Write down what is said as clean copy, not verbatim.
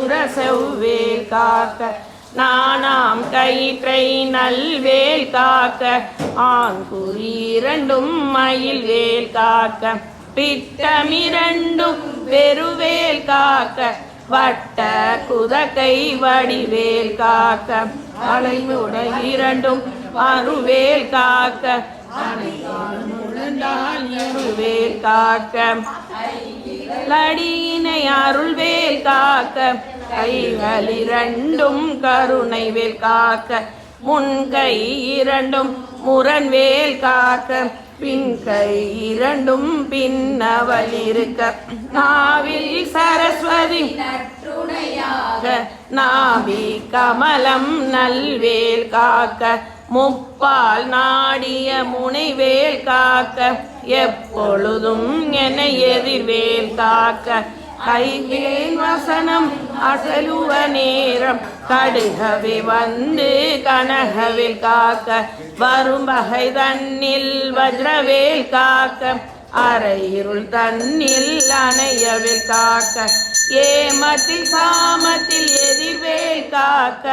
புற செவ்வேல் காக்க நானாம் கயிற்றை நல்வேல் காக்க ஆண்குறி இரண்டும் மயில் வேல் காக்க பித்தமிரண்டும் பெருவேல் காக்க வட்ட குதக்கை வடிவேல் காக்க அலைமுடை இரண்டும் அருவேல் காக்க அருவேல் காக்க லடியினை அருள்வேல் காக்க கைகள் இரண்டும் கருணை வேல் காக்க முன்கை இரண்டும் முரண்வேல் காக்க பின்கை இரண்டும் பின்னவள் இருக்க நாவில் சரஸ்வதி நாவி கமலம் நல்வேல் காக்க முப்பால் நாடிய முனைவேல் காக்க எப்பொழுதும் என எதிர்வேல் காக்க கைவேல் வசனம் அசலுவ நேரம் கடுகவே வந்து கனகவேல் காக்க வரும் வகை தன்னில் வஜ்ரவேல் காக்க அரையிருள் தன்னில் அணையவேல் காக்க ஏமத்தில் சாமத்தில் எதிர்வேல் காக்க